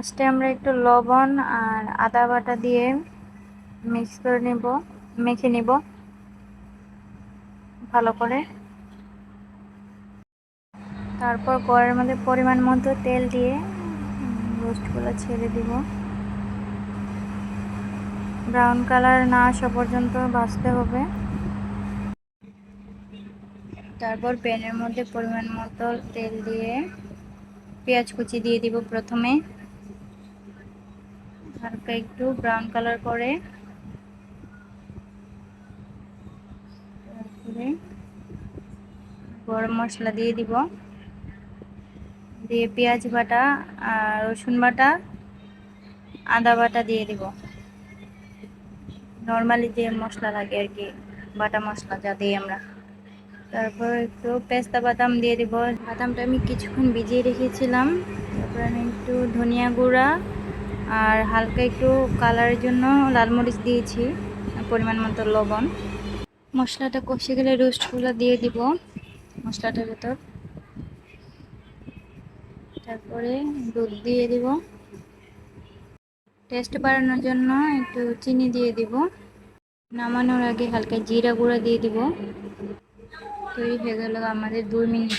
ফার্স্টে আমরা একটু লবণ আর আদা বাটা দিয়ে মিক্স করে নিব, মেখে নিব ভালো করে। তারপর কড়াইয়ের মধ্যে পরিমাণ মতো তেল দিয়ে রোস্টগুলো ছেড়ে দিব। ব্রাউন কালার না আসা পর্যন্ত ভাজতে হবে। তারপর প্যানের মধ্যে পরিমাণ মতো তেল দিয়ে পেঁয়াজ কুচি দিয়ে দিব প্রথমে, হালকা একটু ব্রাউন কালার করে। তারপরে গরম মশলা দিয়ে দিব, দিয়ে পেঁয়াজ বাটা আর রসুন বাটা, আদা বাটা দিয়ে দিব। নর্মালি যে মশলা লাগে আর কি, বাটা মশলা যা দিই আমরা। তারপর একটু পেস্তা বাদাম দিয়ে দিব। বাদামটা আমি কিছুক্ষণ ভিজিয়ে রেখেছিলাম। তারপর আমি একটু ধনিয়া গুঁড়া আর হালকা একটু কালারের জন্য লাল মরিচ দিয়েছি, পরিমাণ মতো লবণ। মশলাটা কষে গেলে রোস্টগুলো দিয়ে দিব মশলাটার ভেতর। তারপরে দুধ দিয়ে দিব, টেস্ট বাড়ানোর জন্য একটু চিনি দিয়ে দিব। নামানোর আগে হালকা জিরা গুঁড়া দিয়ে দিব। তৈরি হয়ে গেল আমাদের 2 মিনিট